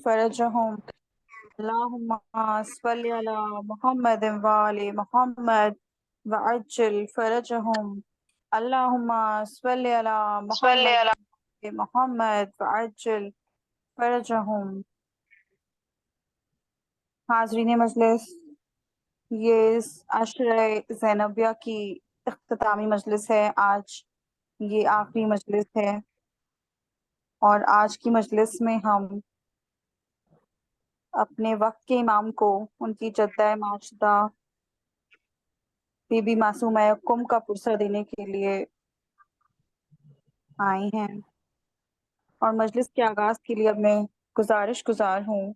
فرجهم اللهم صل على محمد وآل محمد وعجل فرجهم اللهم صل على محمد وآل محمد وعجل فرجهم. حاضرین مجلس، یہ عشرہ زینبیہ کی اختتامی مجلس ہے. آج یہ آخری مجلس ہے اور آج کی مجلس میں ہم اپنے وقت کے امام کو ان کی جدہ معشدہ بی بی معصومہ کم کا پرسہ دینے کے لیے آئے ہیں، اور مجلس کے آغاز کے لیے اب میں گزار ہوں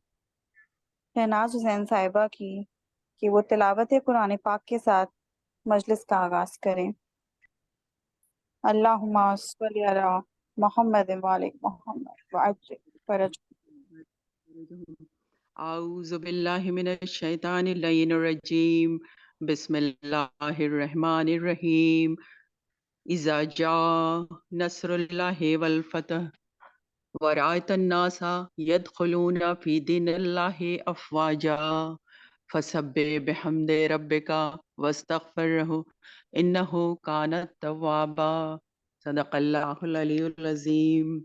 شہناز حسین صاحبہ کی کہ وہ تلاوت قرآن پاک کے ساتھ مجلس کا آغاز کریں. اللہم صلی علی محمد وآل محمد وعجل فرج. اعوذ باللہ من الشیطان اللعین الرجیم. بسم اللہ الرحمن الرحیم. اذا جاء نصر اللہ والفتح ورأیت الناس يدخلون فی دین اللہ افواجا فسبح بحمد ربک واستغفرہ انہ کان توابا. صدق اللہ العلی العظیم.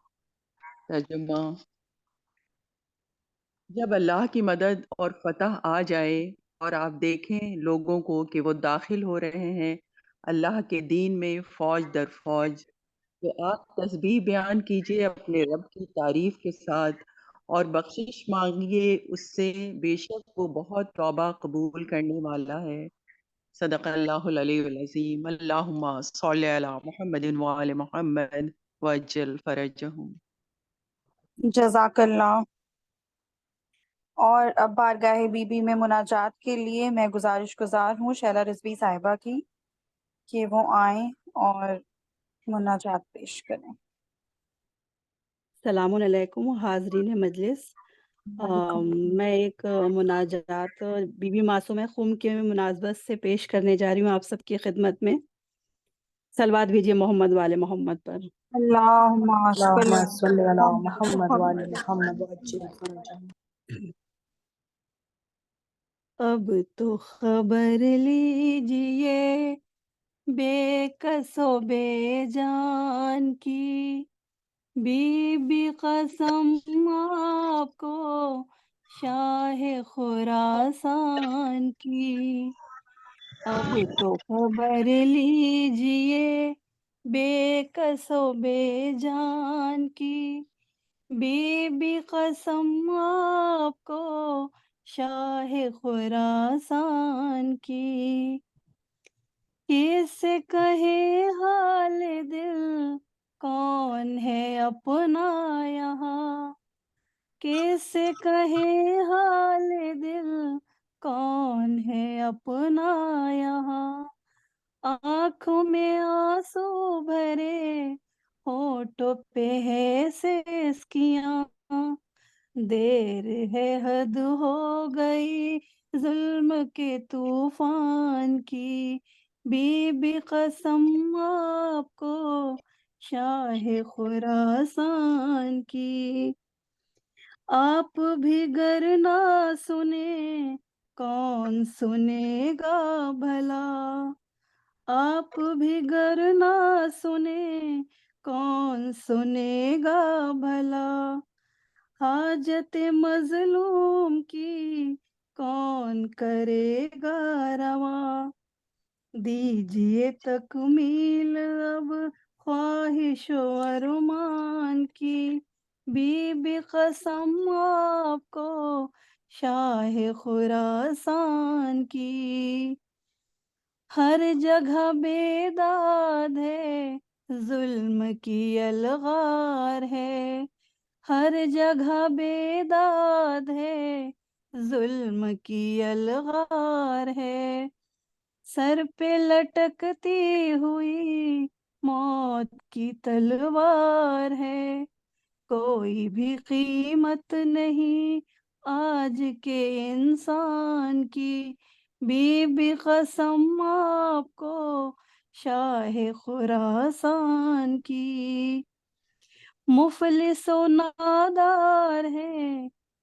ترجمہ: جب اللہ کی مدد اور فتح آ جائے اور آپ دیکھیں لوگوں کو کہ وہ داخل ہو رہے ہیں اللہ کے دین میں فوج در فوج، تو آپ تسبیح بیان کیجئے اپنے رب کی تعریف کے ساتھ اور بخشش مانگیے اس سے، بے شک وہ بہت توبہ قبول کرنے والا ہے. صدق اللہ العلی العظیم. اللہم صلی علی محمد وآل محمد وعجل فرجہم. جزاک اللہ. اور اب بارگاہ بی بی میں مناجات کے لیے میں گزار ہوں شیلا رضوی صاحبہ کی کہ وہ آئیں اور مناجات پیش کریں. السلام علیکم حاضرین مجلس. میں ایک مناجات بی بی معصومہ خم کے مناسبت سے پیش کرنے جا رہی ہوں آپ سب کی خدمت میں. صلوات بھیجیے محمد والے محمد پر. اللہم اللہم صلی علی محمد محمد. وآل محمد وعجل فرجہم. اب تو خبر لیجئے بے کس و بے جان کی، بی بی قسم آپ کو شاہ خراسان کی. اب تو خبر لیجئے بے کس و بے جان کی، بی بی قسم آپ کو شاہ خراسان کی. کس سے کہے حال دل کون ہے اپنا یہاں، کس سے کہے حال دل کون ہے اپنا یہاں. آنکھوں میں آنسو بھرے ہونٹوں پہ ہے سسکیاں، دیر ہے حد ہو گئی ظلم کے طوفان کی، بی بی قسم آپ کو شاہ خراسان کی. آپ بھی گر نہ سنے کون سنے گا بھلا، آپ بھی گر نہ سنے کون سنے گا بھلا. حاجت مظلوم کی کون کرے گا رواں، دیجئے تکمیل اب خواہش و ارمان کی، بی بی قسم آپ کو شاہ خراسان کی. ہر جگہ بیداد ہے ظلم کی الغار ہے، ہر جگہ بیداد ہے ظلم کی الغار ہے. سر پہ لٹکتی ہوئی موت کی تلوار ہے، کوئی بھی قیمت نہیں آج کے انسان کی، بی بی قسم آپ کو شاہ خراسان کی. مفلس و نادار ہے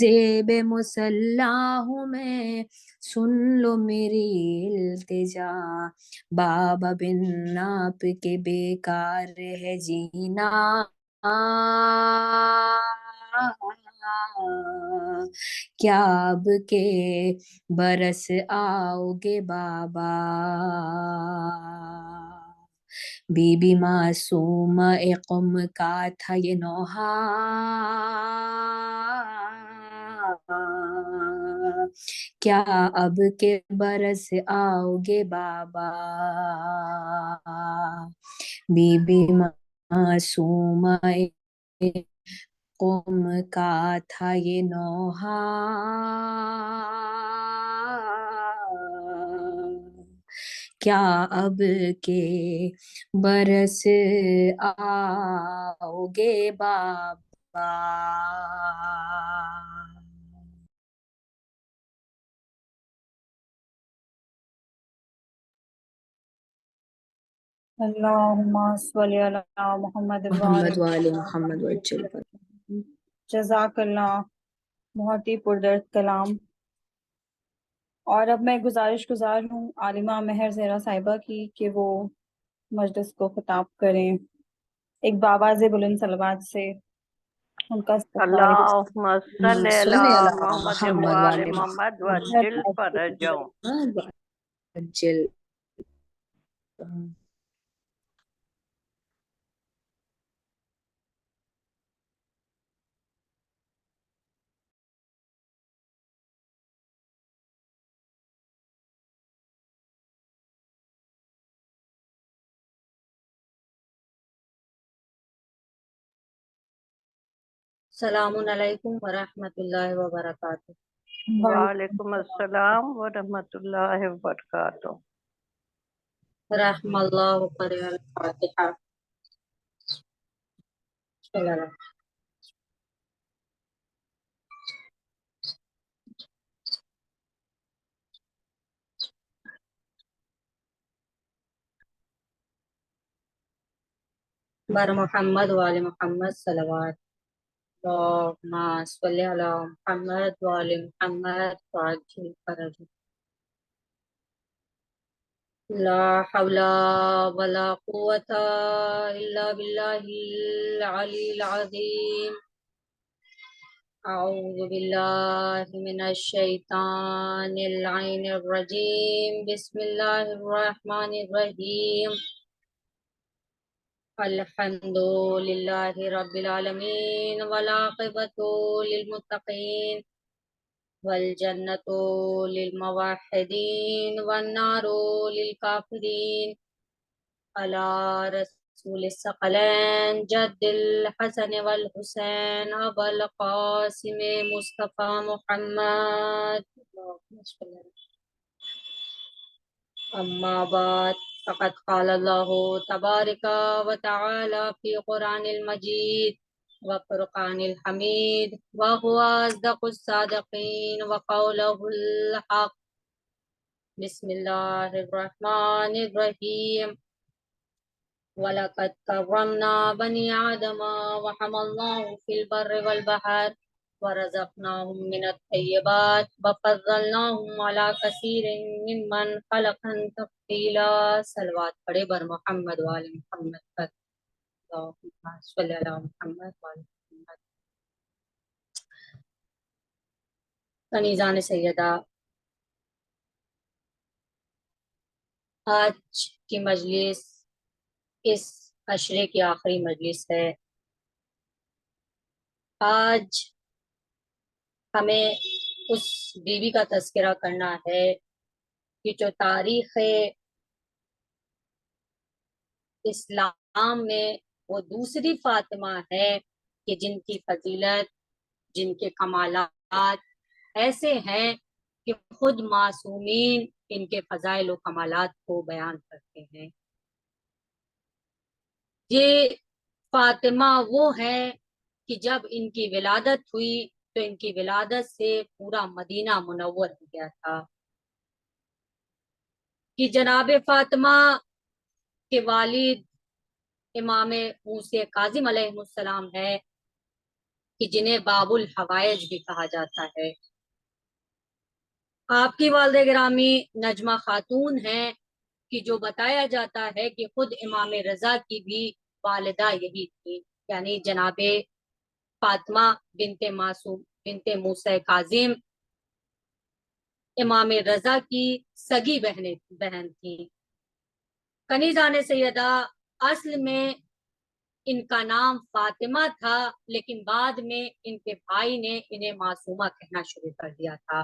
زیب مسلح ہوں میں، سن لو میری التجا، بابا بن آپ کے بیکار ہے جینا، کیا اب کے برس آؤ گے بابا، بی بی معصوم قم کا تھا یہ نوحہ، کیا اب کے برس آؤ گے بابا، بی بی معصوم قوم کا تھا یہ نوحہ، کیا اب کے برس آؤ گے بابا۔ اللہم صلی علی محمد محمد وآل محمد وجل۔ جزاک اللہ، بہت ہی پردرد کلام۔ اور اب میں گزار ہوں عالمہ مہر زہرا صاحبہ کی کہ وہ مجلس کو خطاب کریں ایک باواز بلند صلوات سے ان کا استقبال اللہم صلی علی صلی علی محمد محمد وآل وآل محمد محمد وجل فرجہم۔ وجل۔ السلام علیکم ورحمۃ اللہ وبرکاتہ۔ وعلیکم السلام ورحمۃ اللہ وبرکاتہ۔ رحم اللہ قرئ الفاتحہ۔ صلی اللہ علیہ بر محمد وآل محمد صلوات، اللہم صلی علی محمد وآل محمد وعجل فرجہ۔ لا حول ولا قوة الا باللہ العلی العظیم۔ اعوذ باللہ من الشیطان اللعین الرجیم، بسم اللہ الرحمن الرحیم۔ الحمد للہ رب العالمین، والعاقبۃ للمتقین، والجنۃ للموحدین، والنار للکافرین۔ علی رسول الثقلین جد الحسن والحسین، ابو القاسم مصطفی محمد۔ اما بعد، فقد قال اللہ تبارک و تعالی فی قرآن المجید وفرقان الحمید، وهو اصدق الصادقین، وقولہ الحق۔ بسم اللہ الرحمن الرحیم۔ وَلَقَدْ كَرَّمْنَا بَنِي آدَمَ وَحَمَلْنَاهُمْ فِي الْبَرِّ وَالْبَحْرِ وَرَزَقْنَاهُمْ مِنَ الطَّيِّبَاتِ وَفَضَّلْنَاهُمْ عَلَى كَثِيرٍ مِّمَّنْ خَلَقْنَا تَفْضِيلًا۔ صلوات پڑھے بر محمد وآل محمد پر۔ اللہم صلی علی محمد وآل محمد۔ کنیزان سیدہ، آج کی مجلس اس عشرے کی آخری مجلس ہے۔ آج ہمیں اس بیوی کا تذکرہ کرنا ہے کہ جو تاریخ اسلام میں وہ دوسری فاطمہ ہے کہ جن کی فضیلت، جن کے کمالات ایسے ہیں کہ خود معصومین ان کے فضائل و کمالات کو بیان کرتے ہیں۔ یہ فاطمہ وہ ہے کہ جب ان کی ولادت ہوئی تو ان کی ولادت سے پورا مدینہ منور ہو گیا تھا، کہ جناب فاطمہ کے والد امام موسیٰ کاظم علیہ السلام ہے، کہ جنہیں باب الحوائج بھی کہا جاتا ہے۔ آپ کی والدہ گرامی نجمہ خاتون ہیں کہ جو بتایا جاتا ہے کہ خود امام رضا کی بھی والدہ یہی تھی، یعنی جناب فاطمہ بنت معصوم بنت موسی کاظم امام رضا کی سگی بہن تھی۔ کنیزان سیدہ اصل میں ان کا نام فاطمہ تھا، لیکن بعد میں ان کے بھائی نے انہیں معصومہ کہنا شروع کر دیا تھا۔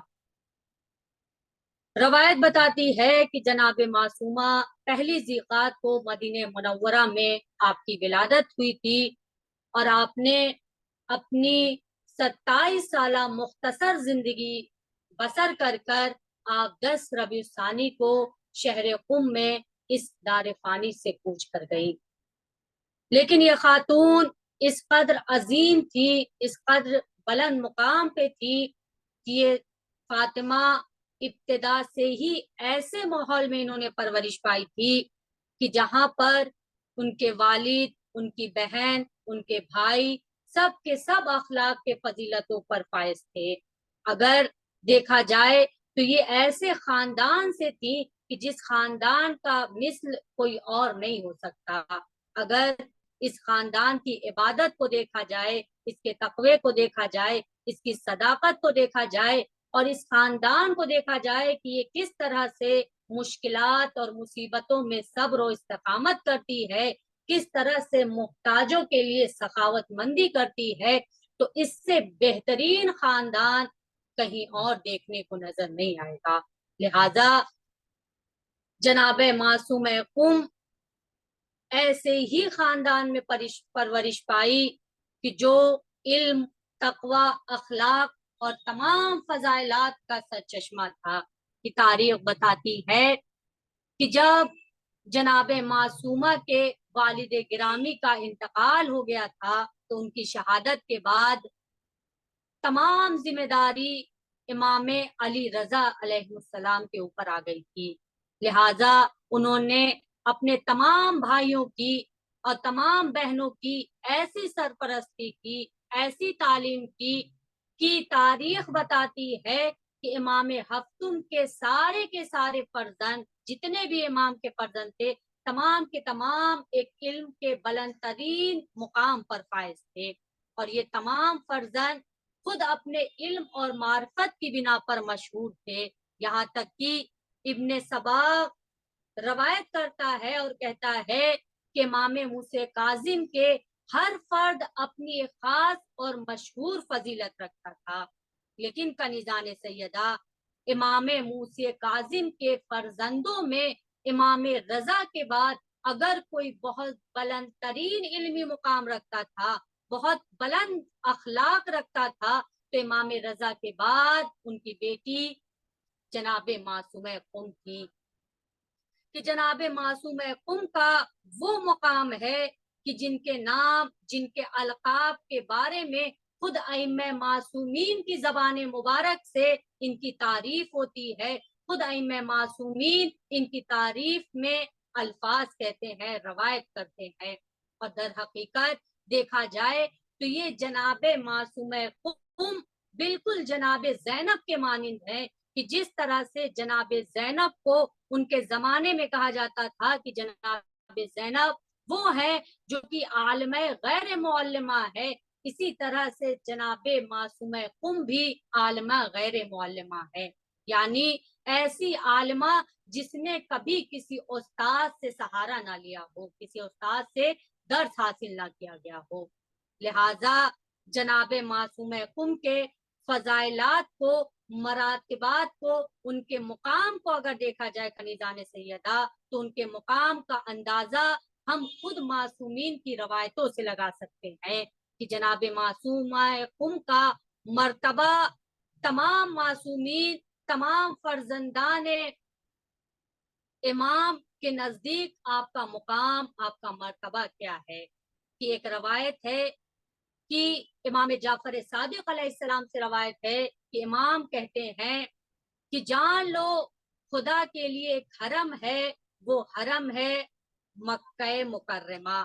روایت بتاتی ہے کہ جناب معصومہ پہلی ذیقات کو مدینہ منورہ میں آپ کی ولادت ہوئی تھی، اور آپ نے اپنی 27 سالہ مختصر زندگی بسر کر آپ 10 ربیع الثانی کو شہر قم میں اس دار فانی سے کوچ کر گئی۔ لیکن یہ خاتون اس قدر عظیم تھی، اس قدر بلند مقام پہ تھی کہ یہ فاطمہ ابتدا سے ہی ایسے ماحول میں انہوں نے پرورش پائی تھی کہ جہاں پر ان کے والد، ان کی بہن، ان کے بھائی سب کے سب اخلاق کے فضیلتوں پر فائز تھے۔ اگر دیکھا جائے تو یہ ایسے خاندان سے تھی کہ جس خاندان کا مثل کوئی اور نہیں ہو سکتا۔ اگر اس خاندان کی عبادت کو دیکھا جائے، اس کے تقوی کو دیکھا جائے، اس کی صداقت کو دیکھا جائے، اور اس خاندان کو دیکھا جائے کہ یہ کس طرح سے مشکلات اور مصیبتوں میں صبر و استقامت کرتی ہے، کس طرح سے محتاجوں کے لیے سخاوت مندی کرتی ہے، تو اس سے بہترین خاندان کہیں اور دیکھنے کو نظر نہیں آئے گا۔ لہذا جناب معصوم قم ایسے ہی خاندان میں پرورش پائی کہ جو علم، تقوی، اخلاق اور تمام فضائلات کا سرچشمہ تھا۔ کہ تاریخ بتاتی ہے کہ جب جناب معصومہ کے والد گرامی کا انتقال ہو گیا تھا تو ان کی شہادت کے بعد تمام ذمہ داری امام علی رضا علیہ السلام کے اوپر آ گئی تھی۔ لہذا انہوں نے اپنے تمام بھائیوں کی اور تمام بہنوں کی ایسی سرپرستی کی، ایسی تعلیم کی کہ تاریخ بتاتی ہے کہ امام ہفتم کے سارے فرزند، جتنے بھی امام کے فرزند تھے، تمام کے تمام ایک علم کے بلند ترین مقام پر فائز تھے، اور یہ تمام فرزند خود اپنے علم اور معرفت کی بنا پر مشہور تھے۔ یہاں تک کہ ابن سبا روایت کرتا ہے اور کہتا ہے کہ امام موسی کاظم کے ہر فرد اپنی ایک خاص اور مشہور فضیلت رکھتا تھا، لیکن کنیزان سیدہ امام موسی کاظم کے فرزندوں میں امام رضا کے بعد اگر کوئی بہت بلند ترین علمی مقام رکھتا تھا، بہت بلند اخلاق رکھتا تھا، تو امام رضا کے بعد ان کی بیٹی جناب معصوم قم تھی۔ کہ جناب معصوم قم کا وہ مقام ہے کہ جن کے نام، جن کے القاب کے بارے میں خود ائمہ معصومین کی زبان مبارک سے ان کی تعریف ہوتی ہے، خود ائمہ معصومین ان کی تعریف میں الفاظ کہتے ہیں، روایت کرتے ہیں، اور در حقیقت دیکھا جائے تو یہ جناب معصوم قم بالکل جناب زینب کے مانند ہیں، کہ جس طرح سے جناب زینب کو ان کے زمانے میں کہا جاتا تھا کہ جناب زینب وہ ہے جو کہ عالمہ غیر معلمہ ہے، اسی طرح سے جناب معصوم قم بھی عالمہ غیر معلمہ ہے، یعنی ایسی عالمہ جس نے کبھی کسی استاد سے سہارا نہ لیا ہو، کسی استاد سے درس حاصل نہ کیا گیا ہو۔ لہذا جناب معصوم قم کے فضائلات کو، مراتبات کو، ان کے مقام کو اگر دیکھا جائے کنیزان سیدہ، تو ان کے مقام کا اندازہ ہم خود معصومین کی روایتوں سے لگا سکتے ہیں کہ جناب معصوم قم کا مرتبہ تمام معصومین، تمام فرزندان امام کے نزدیک آپ کا مقام، آپ کا مرتبہ کیا ہے۔ کہ ایک روایت ہے کہ امام جعفر صادق علیہ السلام سے روایت ہے کہ امام کہتے ہیں کہ جان لو خدا کے لیے ایک حرم ہے، وہ حرم ہے مکہ مکرمہ۔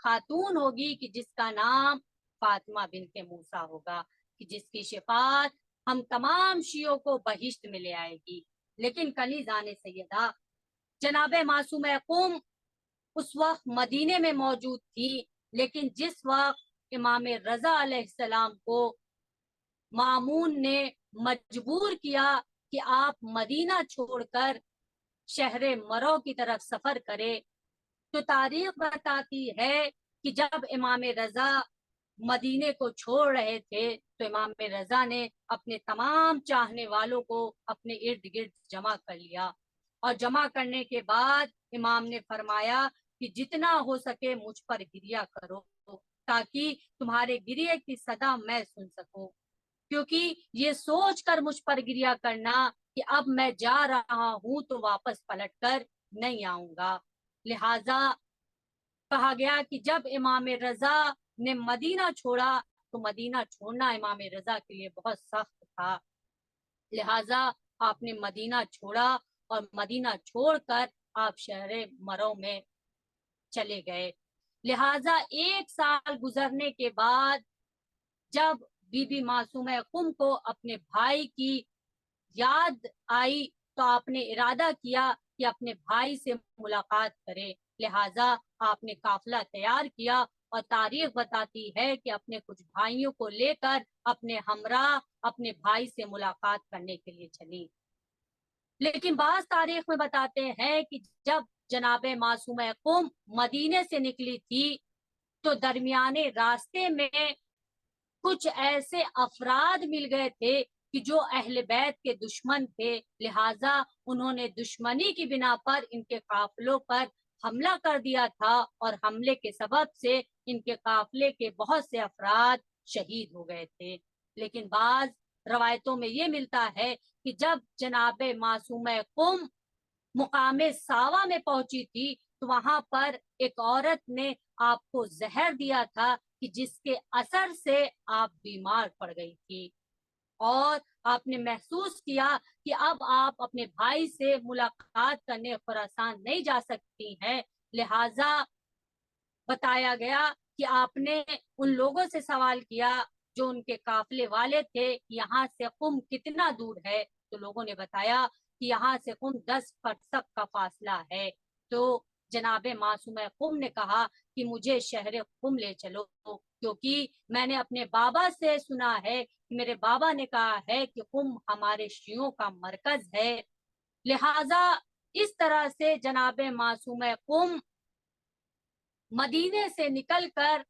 خاتون ہوگی کہ جس کا نام فاطمہ بنت موسیٰ ہوگا، کہ جس کی شفاعت ہم تمام شیعوں کو بہشت میں لے آئے گی۔ لیکن کنیزان سیدہ جناب معصوم قم اس وقت مدینے میں موجود تھی، لیکن جس وقت امام رضا علیہ السلام کو مامون نے مجبور کیا کہ آپ مدینہ چھوڑ کر شہر مرو کی طرف سفر کرے، تو تاریخ بتاتی ہے کہ جب امام رضا مدینے کو چھوڑ رہے تھے تو امام رضا نے اپنے تمام چاہنے والوں کو اپنے ارد گرد جمع کر لیا، اور جمع کرنے کے بعد امام نے فرمایا کہ جتنا ہو سکے مجھ پر گریہ کرو تاکہ تمہارے گریہ کی صدا میں سن سکوں، کیونکہ یہ سوچ کر مجھ پر گریہ کرنا کہ اب میں جا رہا ہوں تو واپس پلٹ کر نہیں آؤں گا۔ لہذا کہا گیا کہ جب امام رضا نے مدینہ چھوڑا تو مدینہ چھوڑنا امام رضا کے لیے بہت سخت تھا، لہذا آپ نے مدینہ چھوڑا اور مدینہ چھوڑ کر آپ شہر مرو میں چلے گئے۔ لہذا 1 سال گزرنے کے بعد جب بی بی معصومہ قم کو اپنے بھائی کی یاد آئی تو آپ نے ارادہ کیا کہ اپنے بھائی سے ملاقات کرے، لہذا آپ نے قافلہ تیار کیا، اور تاریخ بتاتی ہے کہ اپنے کچھ بھائیوں کو لے کر اپنے ہمراہ اپنے بھائی سے ملاقات کرنے کے لیے چلی۔ لیکن بعض تاریخ میں بتاتے ہیں کہ جب جناب معصومہ قم مدینے سے نکلی تھی تو درمیانے راستے میں کچھ ایسے افراد مل گئے تھے کہ جو اہل بیت کے دشمن تھے، لہٰذا انہوں نے دشمنی کی بنا پر ان کے قافلوں پر حملہ کر دیا تھا، اور حملے کے سبب سے ان کے قافلے کے بہت سے افراد شہید ہو گئے تھے۔ لیکن بعض روایتوں میں یہ ملتا ہے کہ جب جناب معصومہ قم مقام ساوا میں پہنچی تھی تو وہاں پر ایک عورت نے آپ کو زہر دیا تھا کہ جس کے اثر سے آپ بیمار پڑ گئی تھی، اور آپ نے محسوس کیا کہ اب آپ اپنے بھائی سے ملاقات کرنے خراسان نہیں جا سکتی ہیں، لہذا بتایا گیا کہ آپ نے ان لوگوں سے سوال کیا جو ان کے قافلے والے تھے، یہاں سے قم کتنا دور ہے؟ تو لوگوں نے بتایا کہ یہاں سے قم 10 فرسخ کا فاصلہ ہے۔ تو جناب معصومہ قم نے کہا کہ مجھے شہر قم لے چلو، کیونکہ میں نے اپنے بابا سے سنا ہے کہ میرے بابا نے کہا ہے کہ قم ہمارے شیعوں کا مرکز ہے۔ لہذا اس طرح سے جناب معصومہ قم مدینے سے نکل کر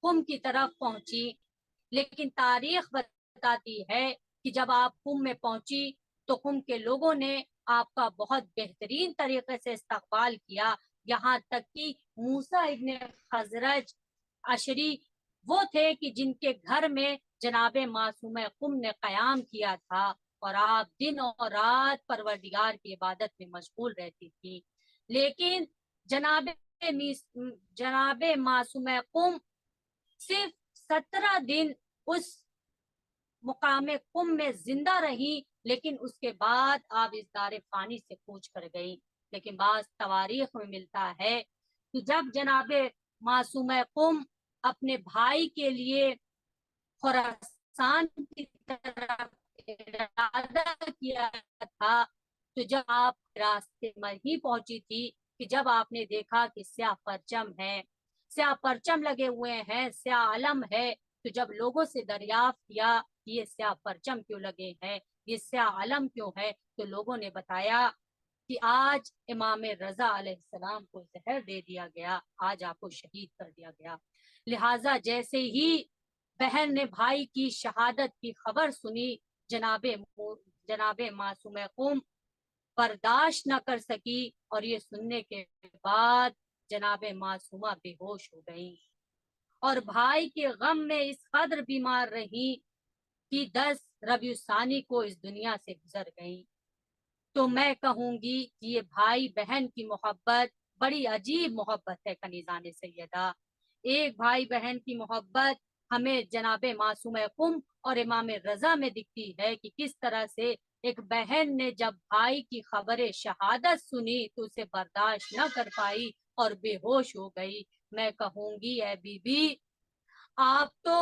قم کی طرف پہنچی، لیکن تاریخ بتاتی ہے کہ جب آپ قم میں پہنچی تو قم کے لوگوں نے آپ کا بہت بہترین طریقے سے استقبال کیا، یہاں تک کہ موسیٰ ابن خزرج عشری وہ تھے کہ جن کے گھر میں جناب معصومہ قم نے قیام کیا تھا، اور آپ دن اور رات پروردگار کی عبادت میں مشغول رہتی تھی۔ لیکن جناب معصومہ قم صرف 17 دن اس مقام قم میں زندہ رہی، لیکن اس کے بعد آپ اس دار فانی سے کوچ کر گئی۔ لیکن بعض تواریخ میں ملتا ہے کہ جب جناب معصومہ قم اپنے بھائی کے لیے خراسان کی طرف ارادہ کیا تھا تو جب آپ راستے میں ہی پہنچی تھی کہ جب آپ نے دیکھا کہ سیاہ پرچم ہے، سیاہ پرچم لگے ہوئے ہیں، سیاہ علم ہے، تو جب لوگوں سے دریافت کیا یہ سیاہ پرچم کیوں لگے ہیں، یہ سیاہ علم کیوں ہے، تو لوگوں نے بتایا کہ آج امام رضا علیہ السلام کو زہر دے دیا گیا، آج آپ کو شہید کر دیا گیا۔ لہٰذا جیسے ہی بہن نے بھائی کی شہادت کی خبر سنی، جناب معصومہ قم برداشت نہ کر سکی، اور یہ سننے کے بعد جناب معصومہ بے ہوش ہو گئی، اور بھائی کے غم میں اس قدر بیمار رہی کہ 10 ربیع الثانی کو اس دنیا سے گزر گئی۔ تو میں کہوں گی کہ یہ بھائی بہن کی محبت بڑی عجیب محبت ہے کنیزان سیدہ۔ ایک بھائی بہن کی محبت ہمیں جناب معصومہ قم اور امام رضا میں دکھتی ہے کہ کس طرح سے ایک بہن نے جب بھائی کی خبر شہادت سنی تو اسے برداشت نہ کر پائی اور بے ہوش ہو گئی، میں کہوں گی اے بی بی آپ تو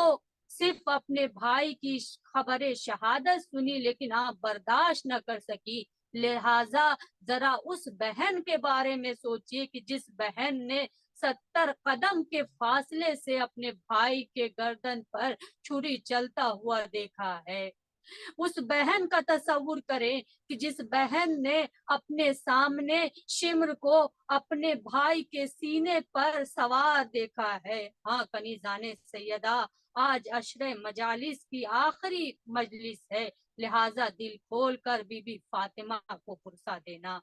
صرف اپنے بھائی کی خبر شہادت سنی لیکن آپ برداشت نہ کر سکی، لہذا ذرا اس بہن کے بارے میں سوچئے کہ جس بہن نے 70 قدم کے فاصلے سے اپنے بھائی کے گردن پر چھری چلتا ہوا دیکھا ہے۔ اس بہن کا تصور کریں کہ جس بہن نے اپنے سامنے شمر کو اپنے بھائی کے سینے پر سوار دیکھا ہے۔ ہاں کنیزان سیدہ، آج عشرہ مجالس کی آخری مجلس ہے، لہٰذا دل کھول کر بی بی فاطمہ کو پرسہ دینا۔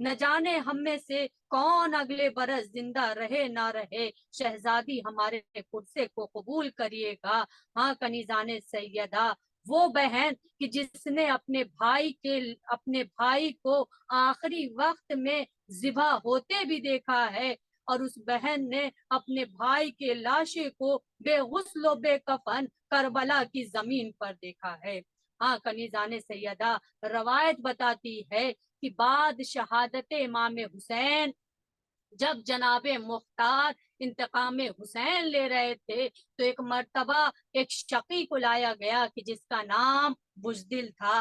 نہ جانے ہم میں سے کون اگلے برس زندہ رہے نہ رہے، شہزادی ہمارے پرسے کو قبول کریے گا۔ ہاں کنیزان سیدہ، وہ بہن کہ جس نے اپنے بھائی کو آخری وقت میں ذبح ہوتے بھی دیکھا ہے، اور اس بہن نے اپنے بھائی کے لاشے کو بے غسل و بے کفن کربلا کی زمین پر دیکھا ہے۔ ہاں کنیزان سیدہ، روایت بتاتی ہے کہ بعد شہادت امام حسین جب جناب مختار انتقام حسین لے رہے تھے تو ایک مرتبہ ایک شقی کو لایا گیا کہ جس کا نام بزدل تھا۔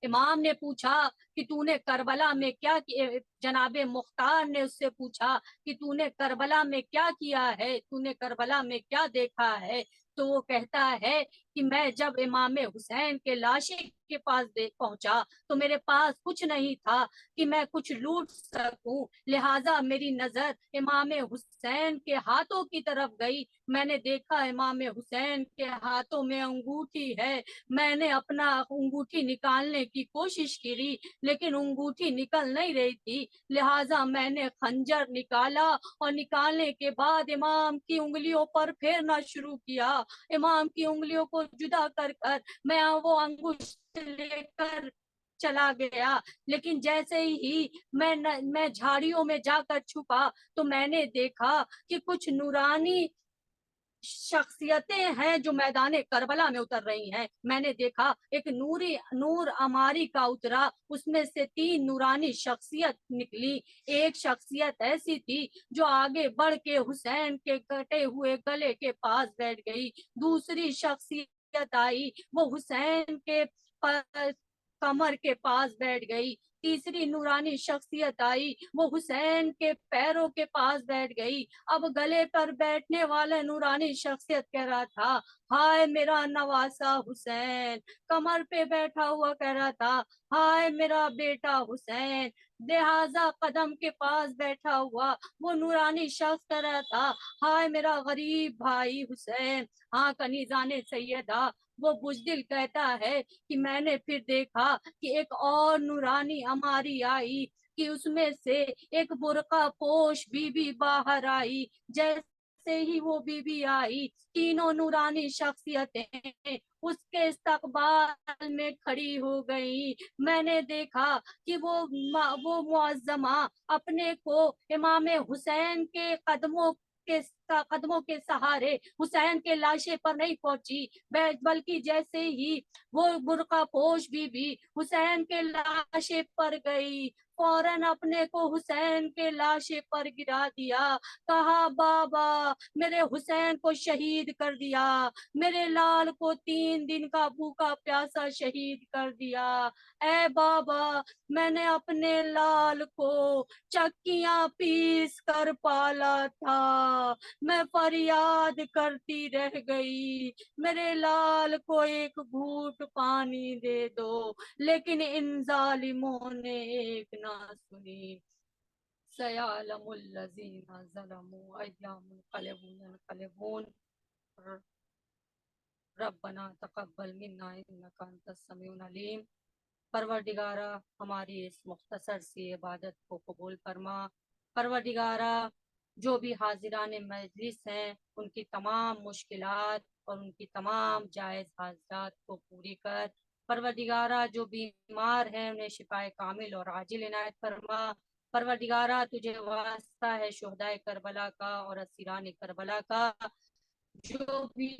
امام نے پوچھا کہ تو نے کربلا میں کیا کیا، جناب مختار نے اس سے پوچھا کہ تو نے کربلا میں کیا کیا ہے، تو نے کربلا میں کیا دیکھا ہے، تو وہ کہتا ہے کہ میں جب امام حسین کے لاشے کے پاس پہنچا تو میرے پاس کچھ نہیں تھا کہ میں کچھ لوٹ سکوں، لہٰذا میری نظر امام حسین کے ہاتھوں کی طرف گئی، میں نے دیکھا امام حسین کے ہاتھوں میں انگوٹھی ہے، میں نے اپنا انگوٹھی نکالنے کی کوشش کی لیکن انگوٹھی نکل نہیں رہی تھی، لہٰذا میں نے خنجر نکالا اور نکالنے کے بعد امام کی انگلیوں پر پھیرنا شروع کیا، امام کی انگلیوں کو جدا کر کر میں وہ انگشت لے کر چلا گیا، لیکن جیسے ہی میں جھاڑیوں میں جا کر چھپا تو میں نے دیکھا کہ کچھ نورانی شخصیتیں ہیں جو میدان کربلا میں اتر رہی ہیں، میں نے دیکھا ایک نور اماری کا اترا، اس میں سے 3 نورانی شخصیت نکلی، ایک شخصیت ایسی تھی جو آگے بڑھ کے حسین کے کٹے ہوئے گلے کے پاس بیٹھ گئی، دوسری شخصیت آئی وہ حسین کے کمر کے پاس بیٹھ گئی، تیسری نورانی شخصیت آئی وہ حسین کے پیروں کے پاس بیٹھ گئی۔ اب گلے پر بیٹھنے والا نورانی شخصیت کہہ رہا تھا ہائے میرا نواسا حسین، کمر پہ بیٹھا ہوا کہہ رہا تھا ہائے میرا بیٹا حسین، لہذا قدم کے پاس بیٹھا ہوا وہ نورانی شخص کہہ رہا تھا ہائے میرا غریب بھائی حسین۔ ہاں کنیزان سیدہ، وہ بزدل کہتا ہے کہ میں نے پھر دیکھا کہ ایک اور نورانی اماری آئی کہ اس میں سے ایک برقع پوش بی بی باہر آئی، جیسے ہی وہ بی بی آئی 3 نورانی شخصیتیں اس کے استقبال میں کھڑی ہو گئی، میں نے دیکھا کہ وہ معظمہ اپنے کو امام حسین کے قدموں کے سہارے حسین کے لاشے پر نہیں پہنچی، بلکہ جیسے ہی وہ برقع پوش بی حسین کے لاشے پر گئی فوراً اپنے کو حسین کے لاشے پر گرا دیا، کہا بابا میرے حسین کو شہید کر دیا، میرے لال کو 3 دن کا بھوکا پیاسا شہید کر دیا، اے بابا میں نے اپنے لال کو چکیاں پیس کر پالا تھا، میں فریاد کرتی رہ گئی میرے لال کو ایک گھونٹ پانی دے دو، لیکن ان ظالموں نے ایک نہ سنی، سیعلم الذین ظلموا ایام ينقلبون ربنا تقبل منا انک انت السمیع العلیم۔ پروردگارہ ہماری اس مختصر سی عبادت کو قبول فرما، پروردگارہ جو بھی حاضران مجلس ہیں ان کی تمام مشکلات اور ان کی تمام جائز حاجات کو پوری کر، پروردگارہ جو بیمار ہیں انہیں شفائے کامل اور عاجل عنایت فرما، پروردگارہ تجھے واسطہ ہے شہدائے کربلا کا اور اسیران کربلا کا، جو بھی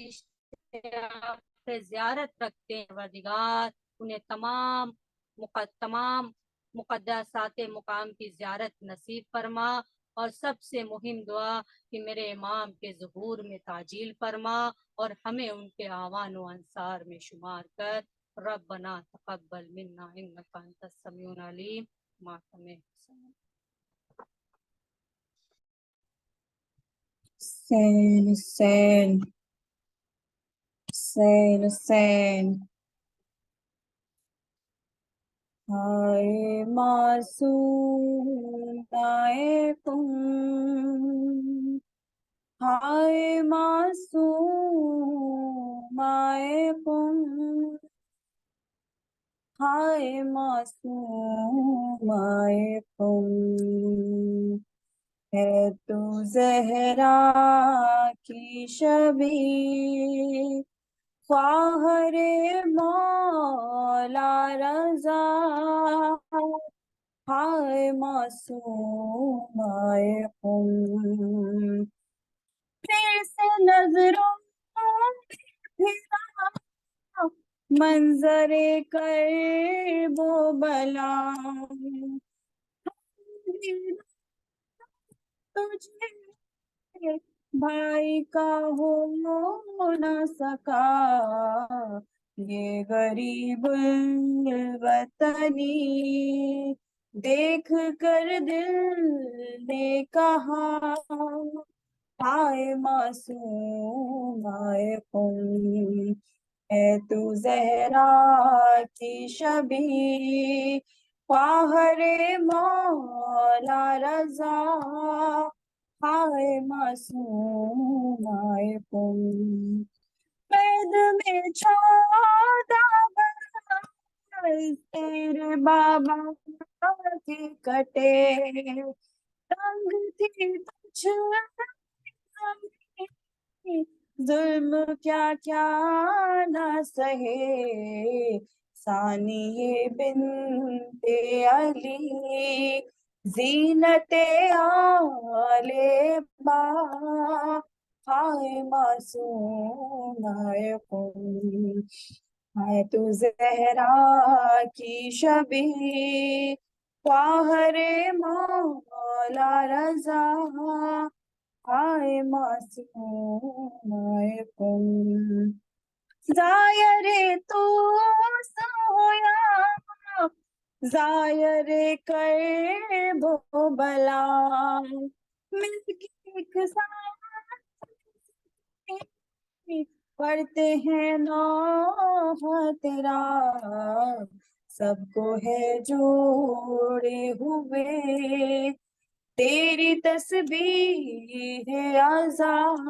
اشتیاق زیارت رکھتے ہیں پروردگار انہیں تمام مقدسات مقام کی زیارت نصیب فرما، اور سب سے مہم دعا کہ میرے امام کے ظہور میں تعجیل فرما اور ہمیں ان کے اعوان و انصار میں شمار کر. ربنا تقبل منا انک انت السمیع العلیم. ماتم حسین. حسین حسین حسین حسین. ہائے معصوم آئے تم، ہائے معصوم آئے تم، ہائے معصوم آئے تم. ہے تو زہرا کی شبیہ، خواہر مولا رضا، ہائے معصوم آئے تم. پھر سے نظروں پھرا منظر کرب و بلا، تجھے بھائی کا ہو نہ سکا، یہ غریب الوطنی دیکھ کر دل نے کہا، ہائے معصوم آئے تم. ہے تو زہرا کی شبیہ، خواہر مولا رضا، ہائے معصوم آئے تم. قید میں 14 برس تیرے بابا کے کٹے، تنگ تھی تجھ ظلم کیا کیا نہ سہے، ثانیہ بنت علی زینت آل با، ہائے معصوم آئے تم. ہے تو زہرا کی شبیہ، خواہر مولا رضا، ہائے معصوم آئے تم. زائر تو سویا، زائر کرب و بلا، مل کے ایک ساتھ پڑھتے ہیں نوح تیرا، سب کو ہے جوڑے ہوئے تیری تسبیح اعزاز،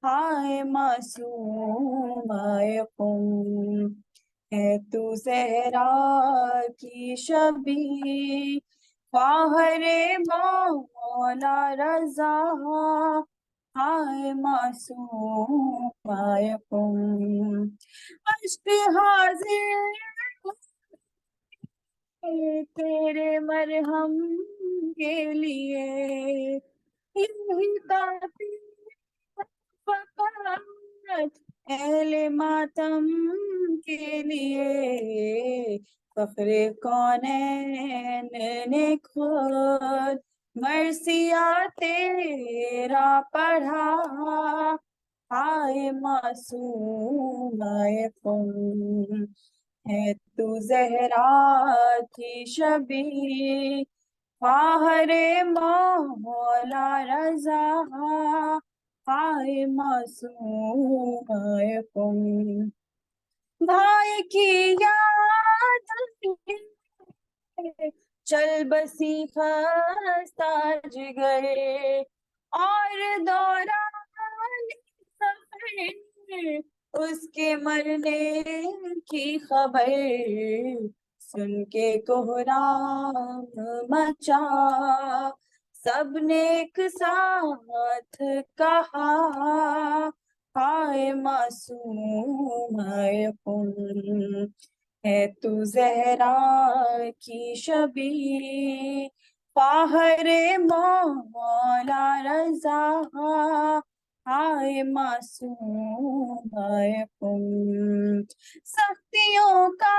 ہائے معصوم آئے تم. ہے تو زہرا کی شبیہ، خواہر مولا رضا، ہائے معصوم آئے تم. اشک حاضر تیرے مرہم کے لیے، یہی تعطیل فقط اہل ماتم کے لیے، فخر کونین نے خود مرثیہ تیرا پڑھا، ہائے معصوم آئے تم. ہے تو زہرا کی شبیہ، خواہر مولا رضا، ہائے معصوم آئے تم. بھائی کی یاد چل بسی خستہ جگر، اور دوران سفر اس کے مرنے کی خبر سن کے کوہرام مچا، سب نے ایک ساتھ کہا، ہائے معصوم آئے تم. ہے تو زہرا کی شبیہ، خواہر مولا رضا، ہائے معصوم آئے تم. سختیوں کا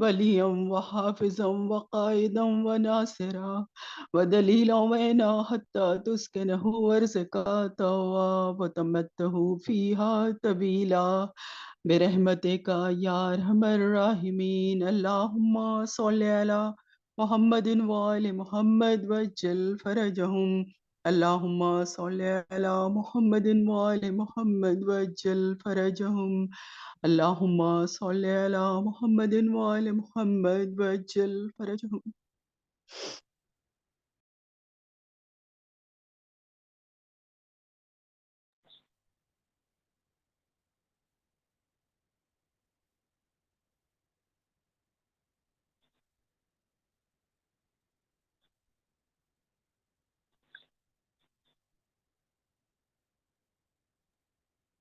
وليا وحافظا وقائدا وناصرا ودليلا وعينا حتى تسكنه ورزقا طوعا وتمته فيها طويلا برحمتك يا أرحم الراحمين. اللهم صل على محمد وآل محمد وجل فرجهم. اللهم صل على محمد وآل محمد وجل فرجهم. اللهم صل على محمد وآل محمد وجل فرجهم.